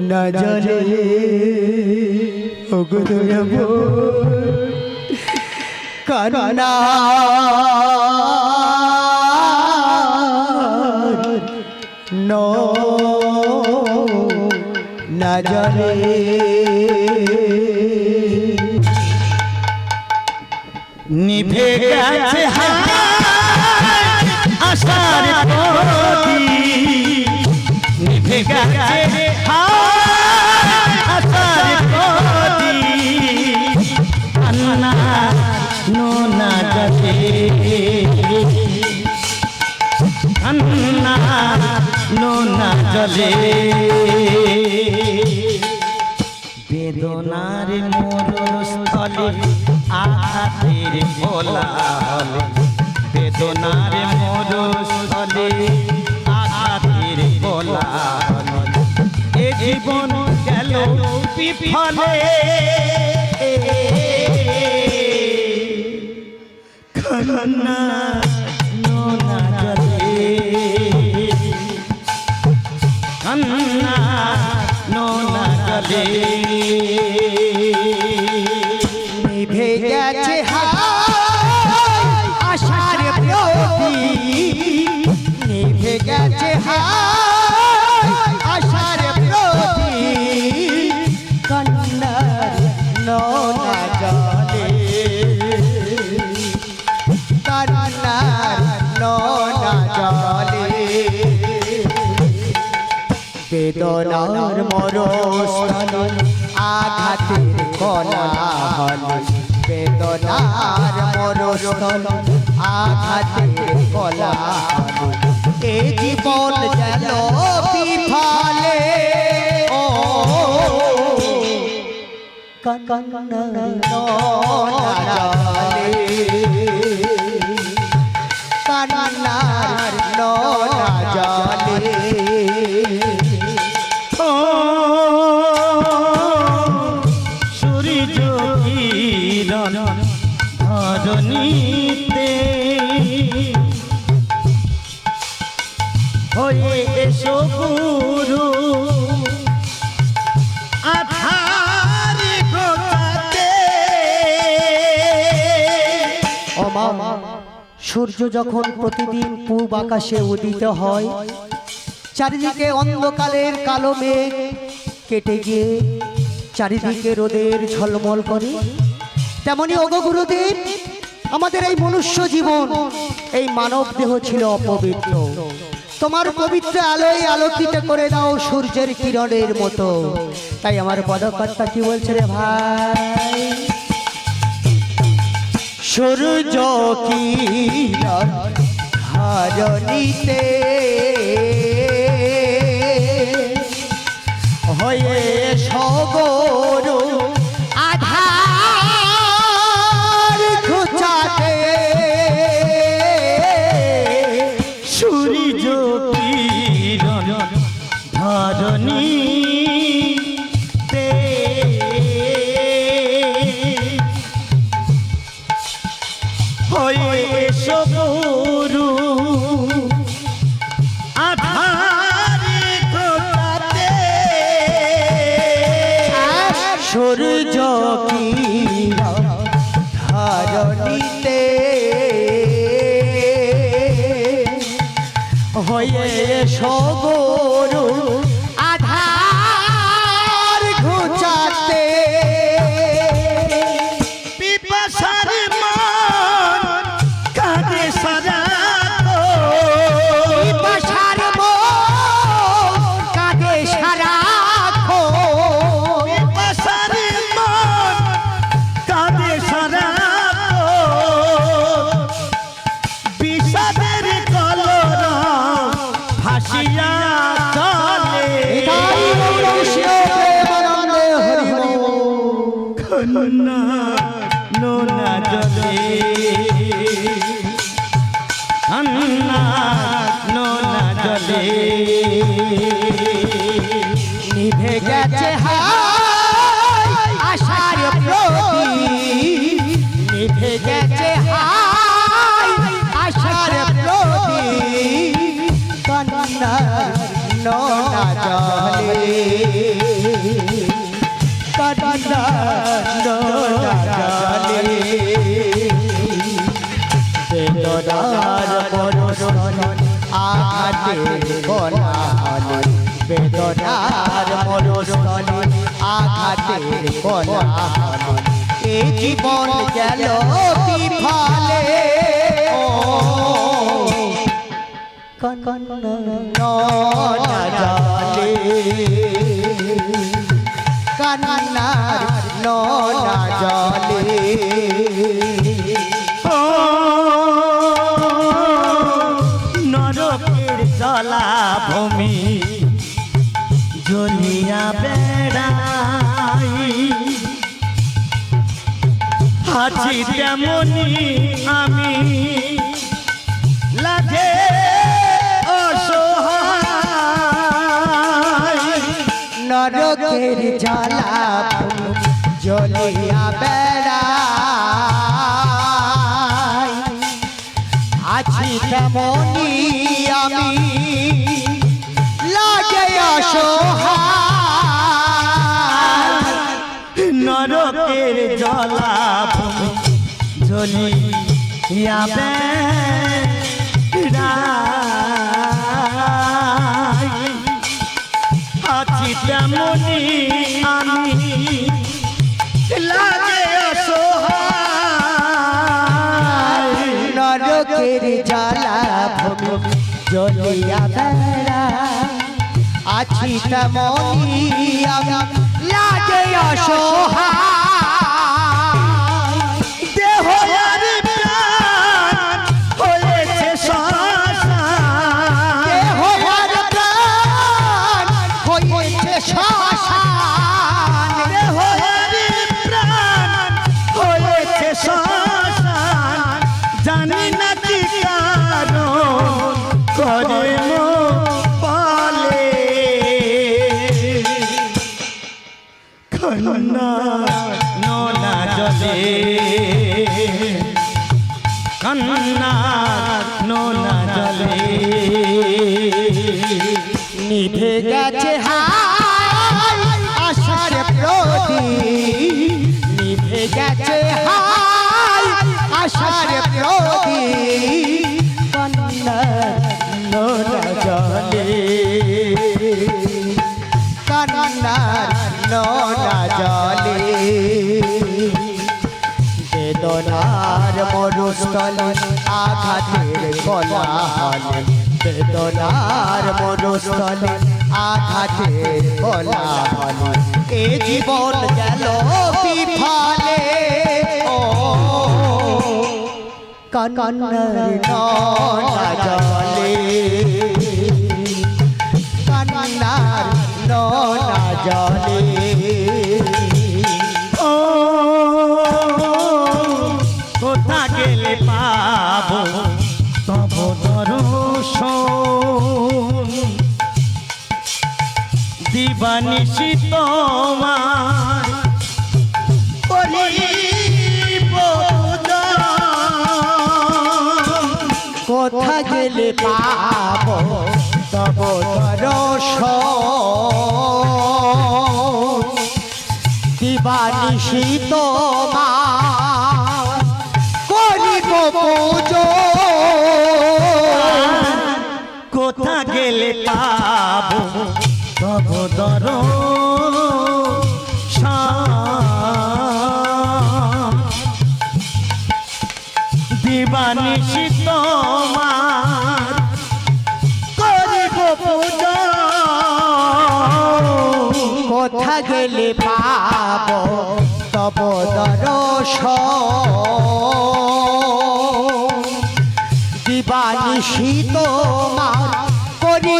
না জানে ওগোদয়াব কান্না না জানে নিভে গেছে আশার প্রদীপ, নিভে গেছে আশার প্রদীপ, কান্না নোনা জলে, কান্না নোনা জলে, বেদনার মরুস্থলে আঘাতের কোলাহল, বেদনার মরুস্থলে আঘাতের কোলাহল, এ জীবন গেল বিফলে, কান্না নোনা জলে, কান্না নোনা জলে, নিভে গেছে আশার প্রদীপ, নিভে গেছে আশার প্রদীপ, কান্নার নোনা জলে, কান্নার নোনা জলে, বেদনার মরুস্থলে আঘাতের কোলাহল, বেদনার মরুস্থলে আঘাতের কোলাহল, এ জীবন গেল বিফলে, ও কান্নার নোনা জলে, কান্নার নোনা জলে, সূর্য কিরণ ধরণীতে হয়ে এসো গুরু আধার গোটাতে, ও মা, সূর্য যখন প্রতিদিন পূব আকাশে উদিত হয়, চারিদিকে অন্ধকারের কালো মেঘ কেটে গিয়ে চারিদিকে রোদের ঝলমল করে, তেমনি ওগো গুরুদেব, আমাদের এই মনুষ্য জীবন, এই মানব দেহ ছিল অপবিত্র, তোমার পবিত্র আলোয় আলোকিত করে দাও সূর্যের কিরণের মতো। তাই আমার পদকর্তা কি বলছে রে ভাই, সূর্য কিরণ ধরণীতে হয়ে সগরু আধার ঘুচাতে, সূর্য কিরণ ধরণীতে হয়ে এসো গুরু আধার গোটাতে, সূর্য কিরণ ধরণীতে হয়ে সগরু আধার ঘুচাতে, পিপাসার মন কাঁদে সারা, পিপাসার মন ভাসিয়া চলে নিতাই গৌর শিব প্রেমানন্দে হরি বল। কন্যা নোনা জলে কন্যা নোনা জলে নিভে গেছে হায় আশার প্রদীপ, নিভে গেছে হায় আশার প্রদীপ, কন্যার নোনা জলে, কন্যার নোনা জলে, বেদনার মরণ আঘাতে কোলাহলে, বেদনার মরণ আঘাতে কোলাহলে, এই জীবন গেল বিফলে। ও কন্যা জলে, কন্যার নোনা জলে। ও নরকের জলাভূমি জ্বলিয়া বেড়াই, আছি তেমনি আমি লাগে অসহায়। নরকের জ্বালা জ্বলিয়া বেড়াই, আছি তেমনি আমি লাগে অসহায়। নরকের জলাভূমি জ্বলিয়া বেড়াই, আছি তেমনি আমি লাগে অসহায়। নরকের জ্বালা জ্বলিয়া বেড়াই, আছি তেমনি আমি লাগে অসহায়। দেহ আর প্রাণ হয়েছে শ্মশান, দেহ আর প্রাণ হয়েছে শ্মশান, দেহ আর প্রাণ হয়েছে শ্মশান। জানি না কি কারণ করে বলে কন্যা নোনা জলে, কন্যা নোনা জলে নিভে গেছে হায় আশার প্রদীপ, নিভে গেছে হায় আশার প্রদীপ, কন্যার নোনা জলে, কন্যার নোনা জলে। বেদনার মরুস্থলে আঘাতের কোলাহলে, বেদনার মরুস্থলে আঘাতের কোলাহলে, এ জীবন গেল বিফলে। ও কন্যার নোনা জলে, কন্যার নোনা জলে। ও কোথা গেলে পাবো তব দর্শন, দিবানিশি তোমার করিব পূজন। কোথা গেলে পাব তব দর্শন, দিবানিশি তোমার করিব পূজন। কোথা গেলে পাবো তব দর্শন, দিবানিশি তোমার করিব পূজন। কোথা গেলে পাব তব দর্শন, দিবানিশি তোমার করি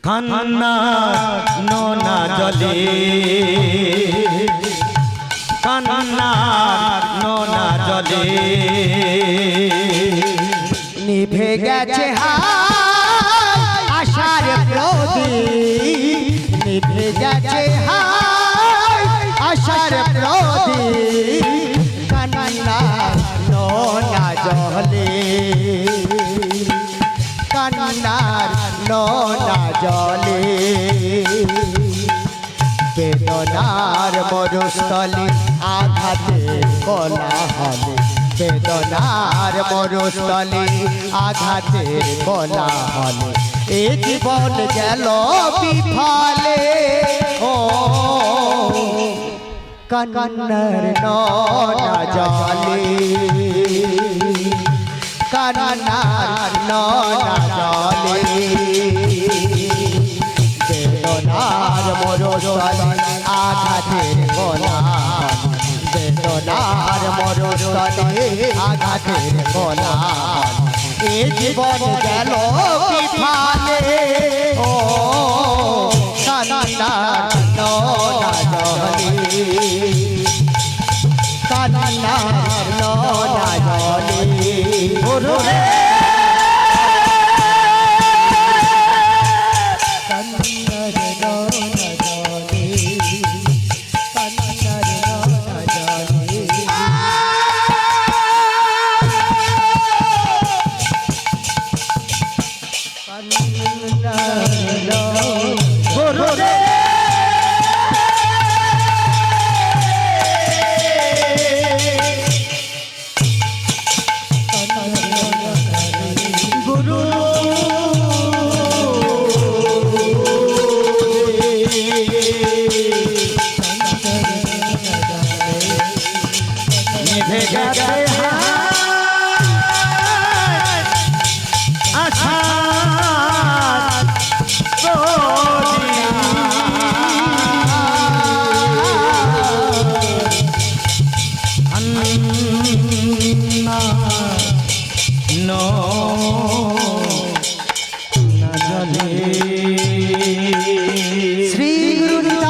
কান্না নোনা জলে কান্না নোনা জলে নিভে গেছে হায় আশার প্রদীপ, নিভে গেছে হায় আশার প্রদীপ, কান্না নোনা জলে কান্নার নোনা জলে বেদনার মরুস্থলে আঘাতে কোলাহলে, বেদনার মরুস্থলে আঘাতে কোলাহলে, এ জীবন গেল বিফলে ও কান্নার নোনা জলে কান্নার নোনা জলে বেদনার মরুস্থলে আঘাতের কোলাহল, বেদনার মরুস্থলে আঘাতের কোলাহল, এ জীবন গেল বিফলে ও কান্নার নোনা জলে কান্নার নোনা জলে ওরে কান্নার নোনা জলে কান্নার নোনা জলে ওরে গুরু নিভে গেছে আশা no